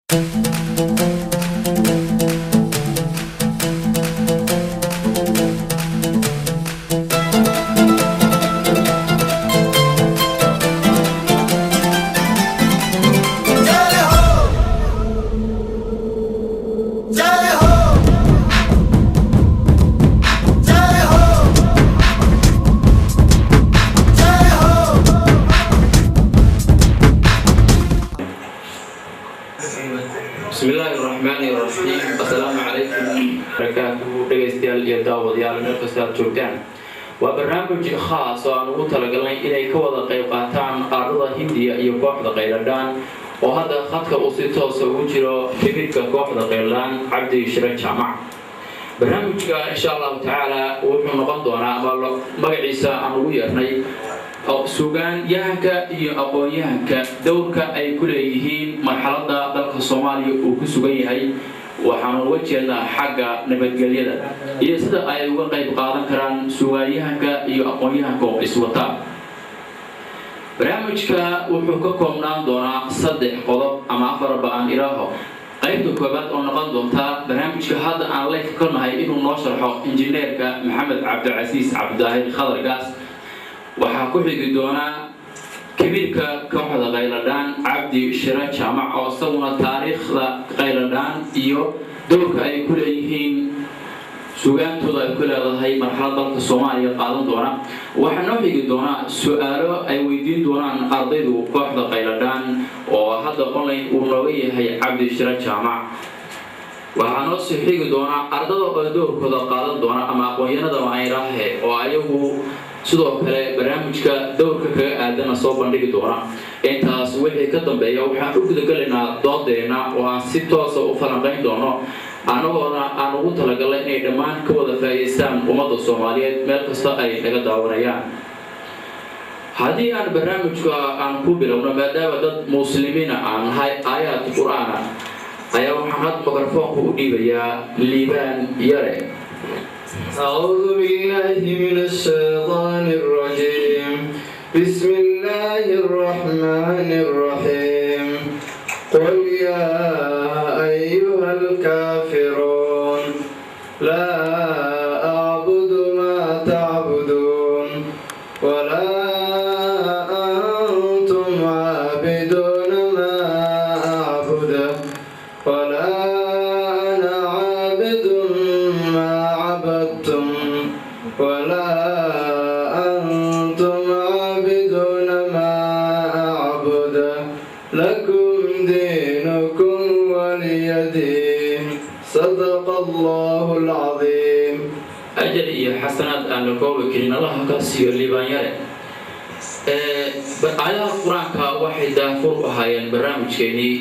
بسم الله الرحمن الرحيم. السلام عليكم وبركاته. dhegeystayaal iyo daawadayaal meel kasta joogtaan. waa barnaamij khaas oo aan ugu talagalnay inay ka wada qayb qaataan qaarada Hindiya iyo kooxda Qayladaan oo hadda khadka uu si toos ah ugu jiro fikirka kooxda Qayladaan Cabdi Shire Jaamac. barnaamijka insha Allah taala wuxuu noqon doonaa ama magaciisa aan ugu yeernay suugaan yahanka iyo aqoon-yahanka dowrka ay ku leeyihiin marxaladda dalka Soomaaliya uu ku sugan yahay waxaan uga jeednaa xagga nabadgelyada iyo sida ay uga qayb qaadan karaan suugaanyahanka iyo aqoon-yahanka oo iswata. barnaamijka wuxuu ka koobnaan doonaa 3 qodob ama 4 baan ilaaho. qaybta koobaad oo noqon doonta barnaamijka hadda aan live ka nahay inuu noo sharxo injineerka Maxamed Cabdicasiis Cabdaahir Khadargaas. waxaa ku xigi doona kabiirka kooxda Qayladaan Cabdi Shire Jaamac oo isaguna taariikhda Qayladaan iyo dowrka ay ku leeyihiin suugaantooda ay ku leedahay marxaladda dalka Soomaaliya qaadan doona. waxaa noo xigi doona su'aalo ay weydiin doonaan ardaydu kooxda Qayladaan oo hadda online uu nooga yahay Cabdi Shire Jaamac. waxaa noo sii xigi doona ardada oo dowrkooda qaadan doona ama aqoon-yahanada maayrahe oo ayagu sidoo kale barnaamijka dowrka kaga aadana soo bandhigi doona. intaas wixii ka dambeeya waxaan u gudagalaynaa doodeena oo aan si toos ah u falanqayn doono anagoona aan ugu talagalnay inay dhammaan ka wada faa'iideystaan ummadda Soomaaliyeed meel kasta ay naga daawanayaan. haddii aan barnaamijka aan ku bilowno maadaama dad muslimiina aan nahay aayaad qur'aan ayaa waxaan had mikrofoonka u dhiibayaa Liibaan Yare. أعوذ بالله من الشيطان الرجيم. بسم الله الرحمن الرحيم. قل يا أيها الكافرون لا أعبد ما تعبدون ولا أنتم عابدون ما أعبد ولا أنا عابد ما عبدتم ولا أنتم عابدون ما أعبد لكم دينكم ولي دين. صدق الله العظيم. أجل يا حسنات أن نقول كلمة الله كسي الليبان يرى. آيات القرآن كواحدة فرقها برنامج كني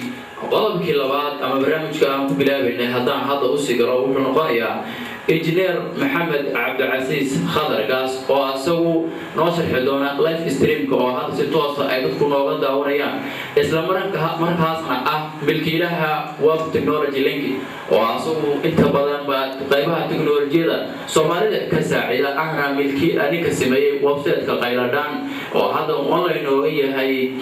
قلب كلابات أما برنامج كان بلابنا هذا أسيقرا وحنقايا إنجنير محمد عبدالعزيز خضرغاس oo asagu noo sharxi doona live stream oo hadda si toos ah ay dadku nooga daawanayaan isla markaasna ah milkiilaha web technology link oo asagu inta badan qaybaha teknolojiyada Soomaalida ka saacida ahna milkiilaha ninka sameeyay website-ka Qayladaan oo hadda online nooga yahay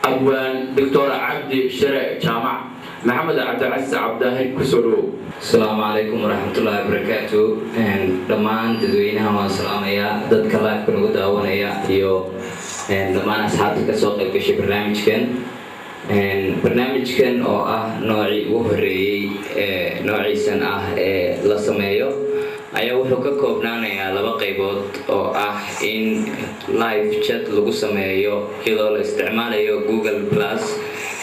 abwaan Dr. Cabdi Shire Jaamac. محمد عبد العزيز عبداهر كسرو. السلام عليكم ورحمة الله وبركاته. دمان تدوينها والسلام يا ضد كلاك كنوا داونا يا يو. دمان أصحابك سوق الكشي برنامج كان أو نوعي وهري نوعي سنة لسمايو. أيوة وحكا كوبنانا يا لبا قيبوت أو إن لايف chat لغو سمايو إذا استعماليو جوجل بلاس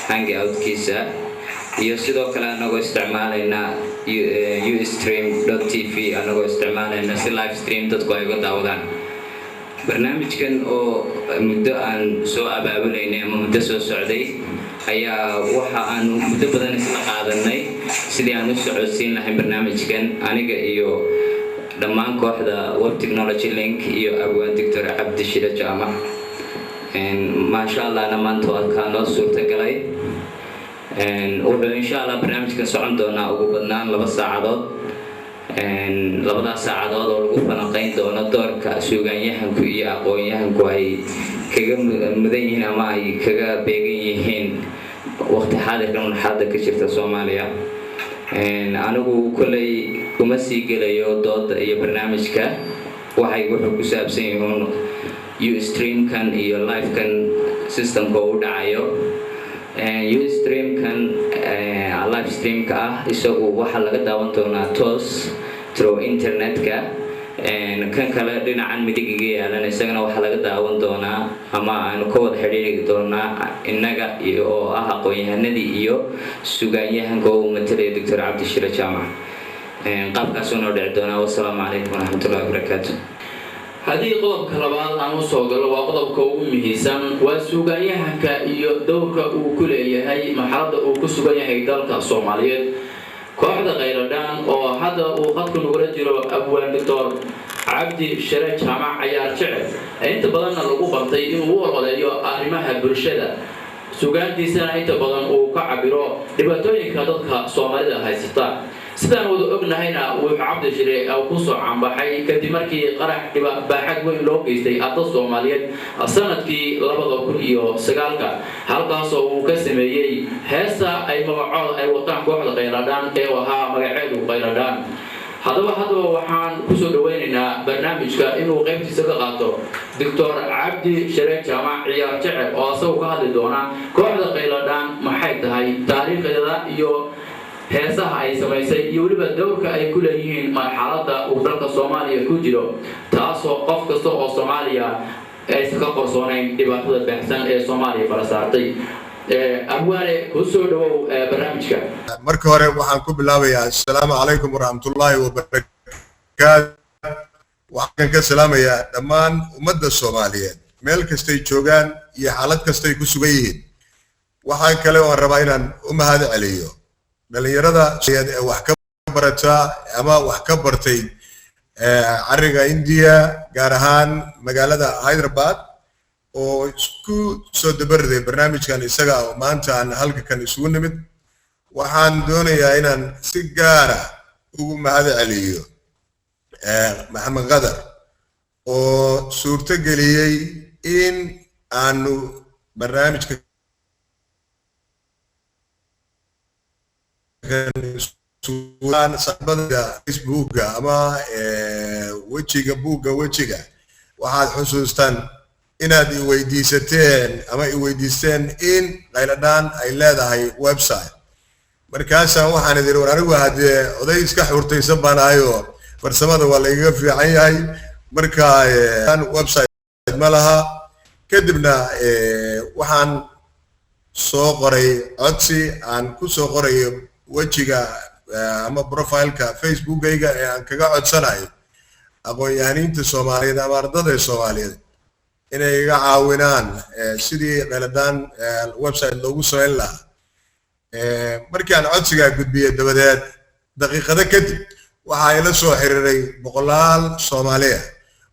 هانج أوت كيسا iyo sidoo kale anagoo isticmaalayna ustream.tv anagoo isticmaalayna si live stream dadku ay uga daawadaan. barnaamijkan oo muddo aan soo abaabuleynay ama muddo soo socday ayaa waxa aan muddo badan isla qaadanay sidii aan u socodsiin lahayn barnaamijkan aniga iyo dhammaan kooxda web technology link iyo abwaan Dr. Cabdi Shire Jaamac. maasha Allah maanta waa ka noo suurtagalay wuxuu insha Allah barnaamijkan socon doonaa ugu badnaan 2 saacadood. 2 saacadood oo lagu falanqayn doono doorka suugaanyahanku iyo aqoon-yahanku ay kaga mudan yihiin ama ay kaga beegan yihiin waqti xaadirkan xaalada ka jirta Soomaaliya anigu kulay kuma sii gelayo dooda iyo barnaamijka waxay wuxuu ku saabsan yihiin Ustream kan iyo live kan systemka uu dhacayo Ustream kan live stream ka isagu waxa laga daawan doonaa toos through internet ka kan kale dhinacan midigiga yaalan isagana waxa laga daawan doonaa ama aanu ka wada xiriiri doonaa innaga iyo aqoon-yahanadii iyo suugaanyahanka uu matalay Dr. Cabdi Shire Jaamac qaabkaas oo dhici doona. Wassalaamu calaykum waraxmatullaahi wabarakaatuh. haddii qodobka labaad aan u soo galo waa qodobka ugu muhiimsan waa suugaanyahanka iyo dowrka uu ku leeyahay marxaladda uu ku sugan yahay dalka Soomaaliyeed. kooxda Qayladhaan oo hadda uu qadku nugula jiro abwaan Dr. Cabdi Shire Jaamac Ciyaar Jecel inta badanna lagu bartay inuu u odeeyo arrimaha bulshada suugaantiisana inta badan uu ka cabiro dhibaatooyinka dadka Soomaalida haysata. sidaan wada ognahayna wuxuu Cabdi Shire ku soo caanbaxay kadib markii qarax baaxad weyn loo geystay arday Soomaaliyeed sanadkii 2009 halkaas oo uu ka sameeyay heesa ay magacooda ay wataan kooxda Qayladhaan ee waxa magaceedu Qayladhaan. hadaba waxaan ku soo dhaweynaynaa barnaamijka inuu qaybtiisa ka qaato Dr. Cabdi Shire Jaamac Ciyaar Jecel oo asoo ka hadli doona kooxda Qayladhaan maxay tahay taariikhdeeda iyo heesaha ay samaysay iyo waliba dowrka ay ku leeyihiin marxaladda uu dalka Soomaaliya ku jiro taasoo qof kasta oo Soomaaliya ay ka qorsoonayn dhibaatada baahsan ee Soomaaliya barasaartay. abwaane ku soo dhawow barnaamijka. marka hore waxaan ku bilaabayaa assalaamu calaykum waraxmatullaahi wabarakaatuh. waxaan ka salaamayaa dhammaan ummadda Soomaaliyeed meel kastay joogaan iyo xaalad kastay ku sugan yihiin. waxaan kale oo rabaa inaan u mahad celiyo dhalinyarada ee wax ka barata ama wax ka bartay cariga India gaar ahaan magaalada Hyderabad oo isku soo dabarday barnaamijkan isaga oo maanta aan halkan isugu nimid. waxaan doonayaa inaan si gaar ah ugu mahad celiyo Maxamed Qadar oo suurto geliyay in aanu barnaamijka saxbada Facebook ama wejiga buugga wejiga waxaad xusuustaan inaad i weydiisateen ama i weydiisteen in Qayladhaan ay leedahay website. markaasaan waxaan idin war anigu hadee oday iska xurtaysan baan ahayo farsamada waa la iga fiican yahay marka website ma laha. kadibna waxaan soo qoray codsi aan ku soo qorayo wejiga ama profile-ka Facebook-gayga ee aan kaga codsanayo aqoon-yahaniinta Soomaaliyeed ama ardayda Soomaaliyeed inay iga caawinaan sidii Qayladhaan website loogu samayn lahaa. markii aan codsiga gudbiyay dabadeed daqiiqado kadib waxa ila soo xiriiray boqolaal Soomaaliyeed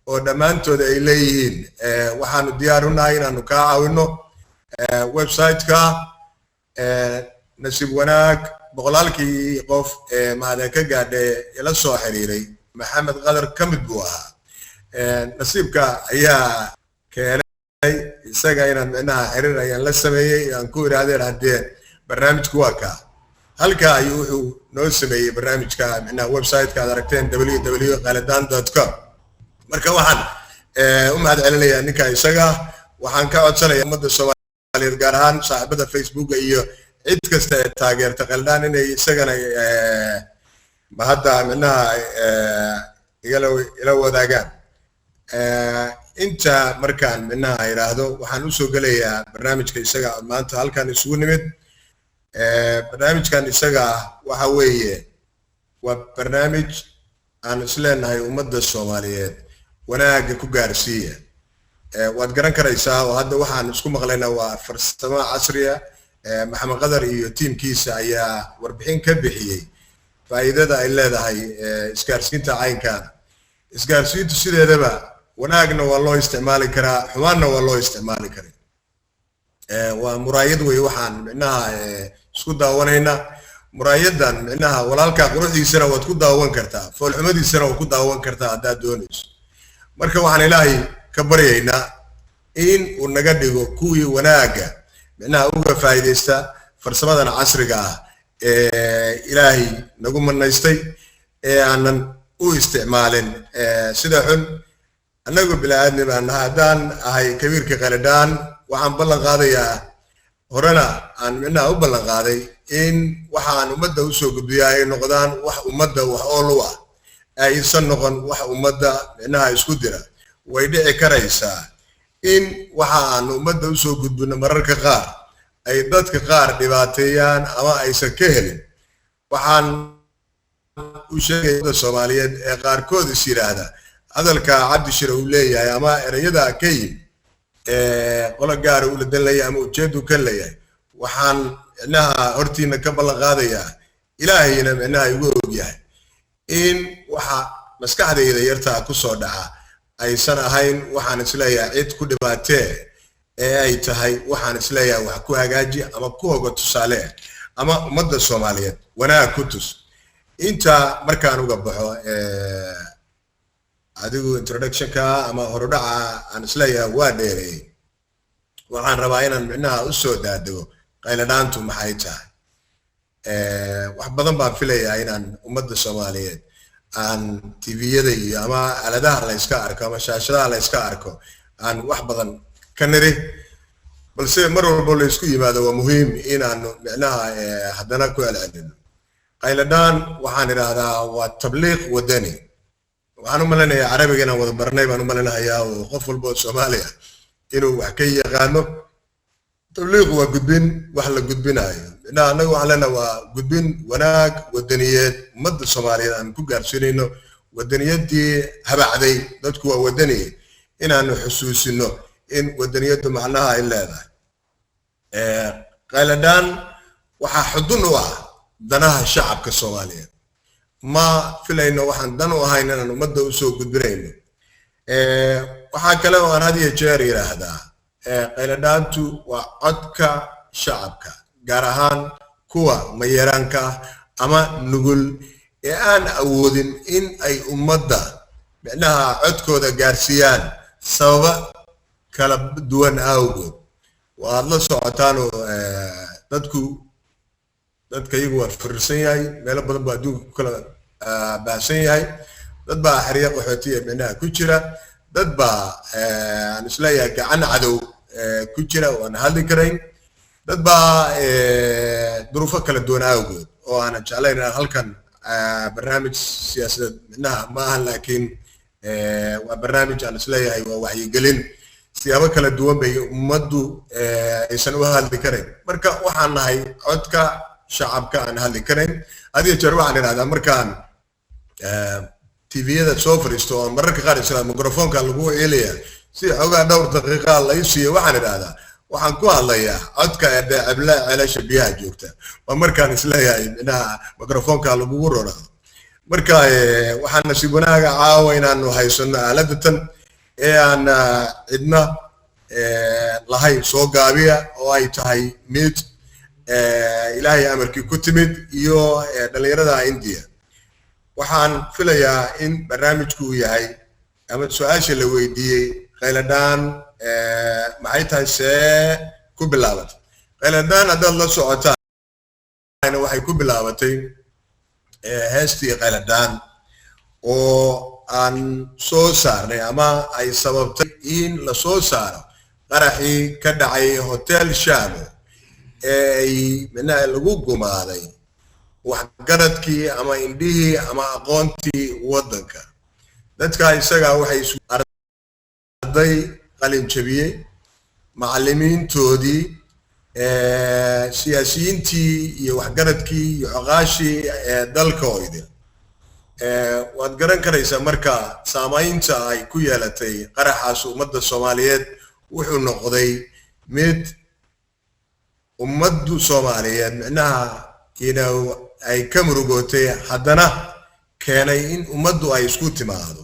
oo dhammaantood ay leeyihiin waxaanu diyaar u nahay inaanu ka caawino website-ka. nasiib wanaag boqolaalkii qof maadan ka gaadhay ila soo xiriiray Maxamed Qadar ka mid buu ahaa. nasiibka ayaa keenay isaga inaan micnaha xiriir ayaan la sameeyay aan ku iraadeen haddee barnaamijku waa ka halka ayuu wuxuu noo sameeyay barnaamijka micnaha website-ka aad aragteen www.qayladhaan.com. marka waxaan u mahad celinayaa ninka isaga. waxaan ka codsanayaa ummadda Soomaaliyeed gaar ahaan saaxiibada Facebook iyo cid kasta ee taageerta Qayladhaan inay isagana mahadda micnaha ila wadaagaan. inta markaan micnaha yiraahdo waxaan u soo gelayaa barnaamijka isaga maanta halkan isugu nimid. barnaamijkan isaga waxa weeye waa barnaamij aan isleenahay ummadda Soomaaliyeed wanaaga ku gaarsiiya. waad garan karaysaa oo hadda waxaan isku maqlaynaa waa farsamo casriya. Maxamed Qadar iyo tiimkiisa ayaa warbixin ka bixiyay faa'iidada ay leedahay isgaarsiinta caynkan. isgaarsiintu sideedaba wanaagna waa loo isticmaali karaa xumaanna waa loo isticmaali karaa. waa muraayad weey waxaan micnaha isku daawanayna. muraayadan micnaha walaalka quruxdiisana waad ku daawan kartaa foolxumadiisana waad ku daawan kartaa haddaad doonayso. marka waxaan ilaahay ka baryaynaa in uu naga dhigo kuwii wanaaga micnaha uga faa'iideysta farsamadan casriga ah ilaahay nagu manaystay aanan u isticmaalin sida xun annagu bilaaadni baan haddaan ahay kabiirka qaladhaan waxaan ballan qaadayaa horena aan micnaha u ballan qaaday in waxaan ummadda u soo gudbiyaa ay noqdaan wax ummadda wax ool u ah aysan noqon wax ummadda micnaha isku dira way dhici karaysaa in waxa aan ummadda u soo gudbino mararka qaar ay dadka qaar dhibaateeyaan ama aysan ka helin waxaan u sheegay Soomaaliyeed ee qaarkood is yiraahda hadalka Cabdi Shire uu leeyahay ama erayada ka yimid qola gaar u la dalaya ama ujeedu ka leeyahay waxaan inaha hortiina ka ballan qaadayaa ilaahayna inaha igu ogyahay in waxa maskaxdayda yarta ku soo dhaca aysan ahayn waxaan isleeyahay cid ku dhibaatee ay tahay waxaan isleeyahay wax ku hagaaji ama ku hoga tusaale ama ummadda Soomaaliyeed wanaag ku tus inta markaan uga baxo adigu introduction ka ama horudhaca aan isleeyahay waa dheereeyay waxaan rabaa inaan micnaha u soo daadego qayladhaantu maxay tahay wax badan baan filayaa inaan ummadda Soomaaliyeed aan TV-yada iyo ama aaladaha la iska arko ama shaashadaha la iska arko aan wax badan ka niri balse mar walba la isku yimaado waa muhiim inaan micnaha haddana ku celcelino qayladhaan waxaan idhaahdaa waa tabliiq wadani waxaan u maleynayaa carabiga inaan wada barnay baan u maleynayaa oo qof walba oo Soomaaliya inuu wax ka yaqaano tabliiq waa gudbin wax la gudbinayo anagu waxaan leenahay waa gudbin wanaag wadaniyeed ummadda Soomaaliyeed aan ku gaarsiinayno wadaniyadii habacday dadku waa wadani inaanu xusuusino in wadaniyadu macnaha ay leedahay qayladhaan waxa xudun u ah danaha shacabka Soomaaliyeed ma filayno waxaan dan u ahayn inaan ummadda u soo gudbinayno waxa kale oo aan hadiyo jeer yiraahdaa qayladhaantu waa codka shacabka gaar ahaan kuwa mayeeraanka ama nugul ee aan awoodin in ay ummadda micnaha codkooda gaarsiiyaan sababa kala duwan awgood waad la socotaan oo dadka iyagu waa firsan yahay meelo badan baa adduunka kala baasan yahay dad baa xiriir qaxootiga micnaha ku jira dad baa aan isleeyahay gacan cadow ku jira oo aan hadli karayn dad baa duruufo kala duwan awgood oo aan jeclayn inaan halkan barnaamij siyaasadeed micnaha ma aha laakiin waa barnaamij aan isleeyahay waa wacyigelin siyaabo kala duwan bay ummaddu aysan u hadli karayn marka waxaan nahay codka shacabka aan hadli karayn hadiyo jeer waxaan idhahdaa markaan TV-yada soo fariisto oo mararka qaar isla mikrofoonka lagu eelayaa si xogaa dhowr daqiiqa la isiiyo waxaan idhahdaa waxaan ku hadlayaa codka abla ceelasha biyaha joogta waa markaan isleeyahay inaha mikrofoonka lagu roro marka waxaan nasiib wanaaga caawa inaanu haysano aaladatan ee aan cidna lahayn soo gaabiya oo ay tahay mid ilaahay amarkii ku timid iyo dhalinyarada India waxaan filayaa in barnaamijku yahay ama su'aasha la weydiiyay qayladhaan maxay tahay see ku bilaabatay qayladhaan haddaad la socotaan waxay ku bilaabatay heestii qayladhaan oo aan soo saarnay ama ay sababtay in la soo saaro qaraxii ka dhacay hotel Shaamo ay micnaha lagu gumaaday waxgaradkii ama indhihii ama aqoontii waddanka dadka isaga waxay arday qalin jabiyay macallimiintoodii siyaasiyiintii iyo waxgaradkii iyo xoqaashii dalkooda waad garan karaysaa marka saamaynta ay ku yeelatay qaraxaas ummadda Soomaaliyeed wuxuu noqday mid ummaddu Soomaaliyeed micnaha ay ka murugootay haddana keenay in ummaddu ay isku timaado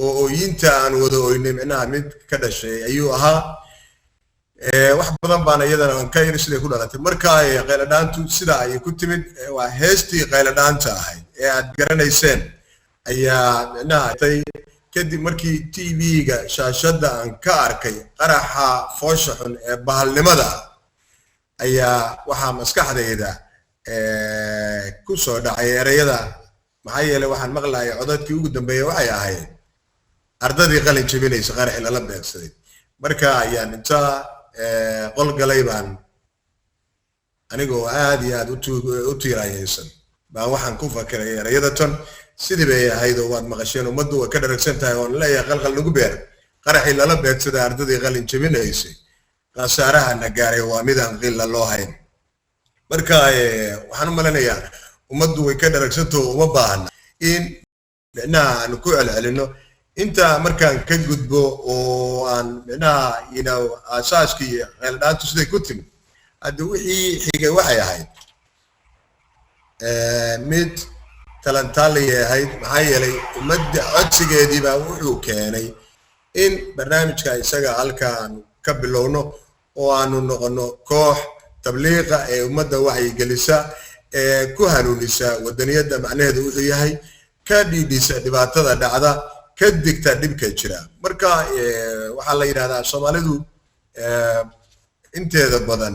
oo ooyinta aan wada ooynay micnaha mid ka dhashay ayuu ahaa wax badan baan iyadana aan ka yiri ku dhalatay marka qayladhaantu sida ay ku timid waa heestii qayladhaanta ahayd ee aad garanayseen ayaa micnaha kadib markii TV-ga shaashada aan ka arkay qaraxa foosha xun ee bahalnimada ayaa waxaa maskaxdayda ku soo dhacay erayada maxaa yeelay waxaan maqlahay codadkii ugu dambeeyay waxay ahayd ardadii qalin jabinaysa qaraxi lala beegsaday marka ayaan inta qol galay baan anigoo aad iyo aad u tiirayaysan baa waxaan ku fakiray erayada tan sidii bay ahayd oo waad maqasheen ummaddu way ka dharagsan tahay oo leeyahay qalqal lagu beer qaraxi lala beegsaday ardadii qalin jabinaysay khasaaraha na gaaray waa midaan qilla loo hayn marka waxaan u malanayaa ummaddu way ka dharagsanto uma baahna in micnaha aan ku celcelino inta markaan ka gudbo oo aan micnaha aasaaskii qeeldhaantu siday ku timid hadda wixii xigay waxay ahayd mid talantaaliyay ahayd maxaa yeelay ummadda codsigeedii baa wuxuu keenay in barnaamijka isaga halkaan ka bilowno oo aanu noqono koox tabliiqa ee ummadda wacyigelisa ee ku hanuunisa wadaniyadda macnaheedu wuxuu yahay ka dhiidhisa dhibaatada dhacda ka digta dhibka jira marka waxaa la yidhahdaa soomaalidu inteeda badan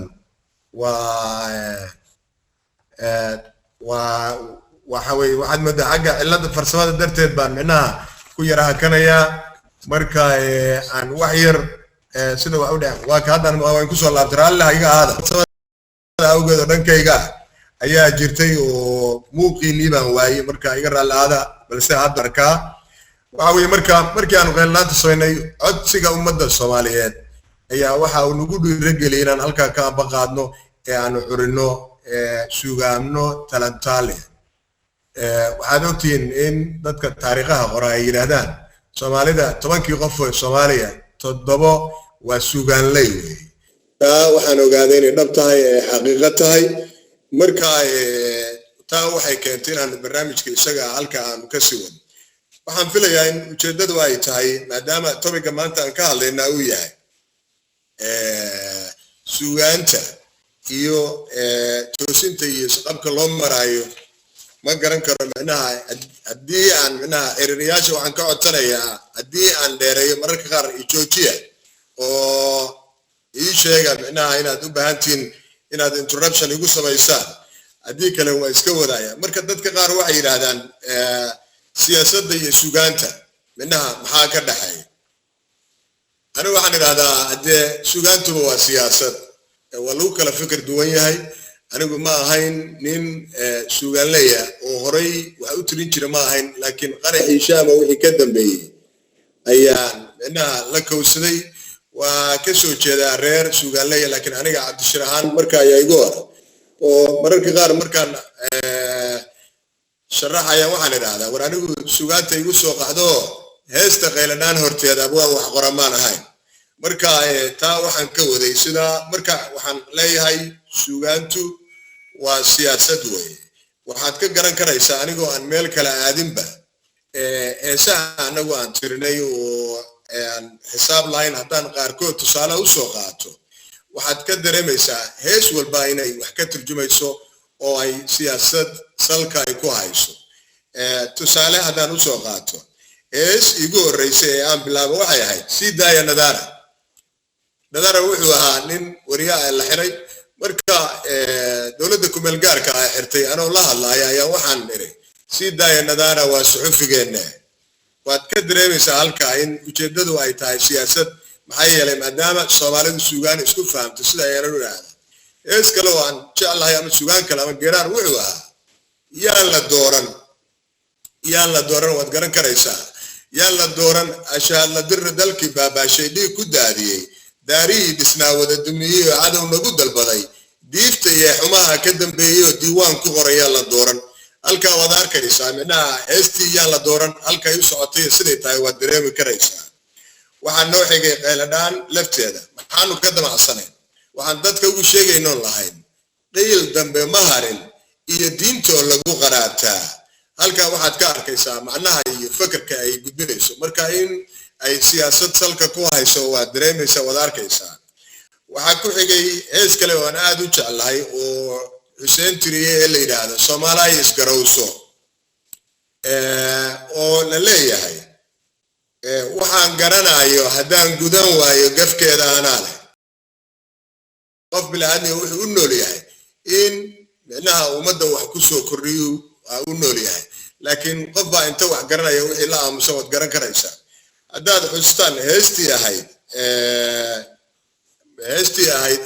waxa weeye waxaad moodaa xagga cilada farsamada darteed baan micnaha ku yara hakanayaa marka aan wax yar sida wax u dhac waa ka haddaan waan ku soo laabtay raalli iga ahaada awgeed oo dhankayga ayaa jirtay oo muuqiinii baan waayey marka iga raalli ahaada balse hadda arkaa waxa weeye markii aanu qeylnaanta samaynay codsiga ummadda Soomaaliyeed ayaa waxa uu nagu dhiirigeliyay inaan halkaa ka ambaqaadno ee aanu xurino suugaamno talantaale waxaad ogtihiin in dadka taariikhaha qora ay yidhaahdaan Soomaalida 10kii qof oo Soomaaliya 7 waa suugaanley waxaan ogaaday inay dhab tahay xaqiiqo tahay marka taa waxay keentay inaan barnaamijka isaga halka aan ka sii wado waxaan filayaa in ujeedadu ay tahay maadaama topiga maanta aan ka hadlaynaa uu yahay suugaanta iyo toosinta iyo qabka loo marayo ma garan karo macnaha haddii aan macnaha erinayaasha waxaan ka codsanayaa haddii aan dheereeyo mararka qaar joojiya oo ii sheega macnaha inaad u baahantiin inaad interruption igu samaysaan haddii kale waa iska wadaaya marka dadka qaar waxay yidhaahdaan siyaasadda iyo suugaanta macnaha maxaa ka dhaxeeya anigu waxaan idhahdaa haddee suugaantuba waa siyaasad waa lagu kala fikir duwan yahay anigu ma ahayn nin suugaanleya oo horay wax u tirin jira ma ahayn laakiin qaraxii shaama wixii ka dambeeyey ayaan macnaha la kowsaday waa ka soo jeedaa reer suugaanleya laakiin aniga cabdishir ahaan marka ayaa igu hor oo mararka qaar markaan sharaxaya waxaan idhahdaa war anigu suugaanta igu soo qaxdo heesta qaylanaan horteeda abwaan wax qoramaan ahayn marka taa waxaan ka waday sida marka waxaan leeyahay suugaantu waa siyaasad weeye waxaad ka garan karaysaa anigoo aan meel kale aadinba heesaha anagu aan tirinay oo aan xisaab lahayn haddaan qaarkood tusaale u soo qaato waxaad ka dareemaysaa hees walba inay wax ka turjumayso oo ay siyaasad salka ay ku hayso tusaale haddaan u soo qaato hees igu horreysay ee aan bilaabo waxay ahayd sii daaya nadaara wuxuu ahaa nin wariyaa la xiray marka dowladda kumeel gaarka ah xirtay anoo la hadlaaya ayaa waxaan iray sii daaya nadaara waa suxufigeena waad ka dareemaysaa halkaa in ujeedadu ay tahay siyaasad maxaa yeelay maadaama Soomaalidu suugaan isku fahamto sida ay u yiraahdo hees kale oo aan jeclahay ama suugaan kale ama geeraar wuxuu ahaa yaan la dooran waad garan karaysaa yaan la dooran ashaad la dir dalkii baabaashay dhig ku daadiyay daarii dhisnaa wada dumiyay oo cadow nagu dalbaday diifta iyo xumaha ka dambeeyay oo diiwaan ku qoraya la dooran halka wada arkaysaa macnaha heestii yaan la dooran halka ay u socotay siday tahay waad dareemi karaysaa waxaan noo xigay qeyladaan lafteeda maxaanu ka damacsanay waxaan dadka ugu sheegayno lahayn qeyl dambe ma harin iyo diintoo lagu qaraataa halka waxaad ka arkaysaa macnaha iyo fikirka ay gudbinayso marka in ay siyaasad salka ku hayso waad dareemaysaa waad arkaysaa waxaa ku xigay hees kale oo aan aad u jeclahay oo Xuseen Tiriye ee la yiraahdo Soomaaliya isgarowso oo la leeyahay waxaan garanayo haddaan gudan waayo gafkeeda anaa leh qof bilaadan wuxuu u nool yahay in macnaha ummadda wax ku soo kordhiyo u nool yahay laakiin qof baa inta wax garanaya wixii la aamusan wad garan karaysaa haddaad xustaan heestii ahayd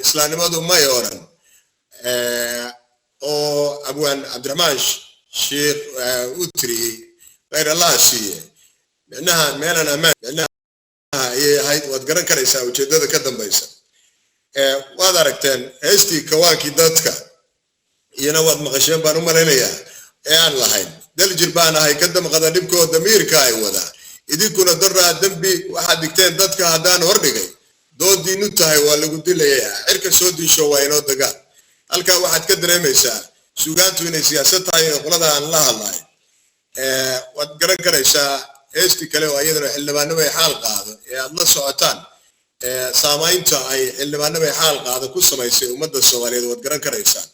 islaamnimadu may oran oo abwaan cabdiraxmaan sheekh u tiriyey غير الله سيه لأنها مالنا أمان لأنها هي هاي وتقرن كريسة وجدة كذا بيسا وهذا ركتين هستي كواكي دتك ينوض مغشين بانو مرينيا يعني لهين دل جلبانا هاي كدم غضبكو دمير كاي وذا إذا كنا درة دمبي واحد دكتين دتك هدان هردقي دو دي نوتاي ولا قلت لي عرك سودي شوينو دقا هلكا واحد كدر ميسا سوغان تويني سياستها يقولها عن الله waad garan karaysaa heestii kale oo iyadana xildhibaanada ay xaal qaado ee aad la socotaan saamaynta ay xildhibaanada ay xaal qaado ku samaysay ummadda Soomaaliyeed waad garan karaysaa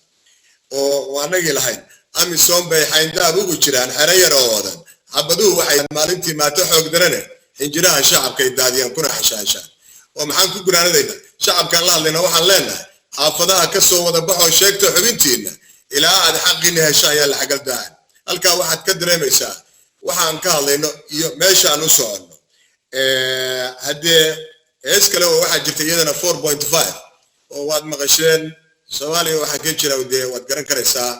oo waanagi lahayn amisom bay xayndaab ugu jiraan xerayar oo wadan xabaduhu waxay maalintii maanta xoog darane injiraha shacabka ay daadiyaan kuna xashaashaan oo maxaan ku guraanadayna shacabkan la hadlayna waxaan leenahay xaafadaha ka soo wada baxo sheegta xubintiina ilaa aad xaqiina heshaa ayaa la xagal daahan halka waxaad ka dareemaysaa waxaan ka hadlayno iyo meeshaan u socono haddee hees kale oo waxaa jirta iyadana 4.5 oo waad maqasheen Soomaaliya waxaa ka jira waad garan karaysaa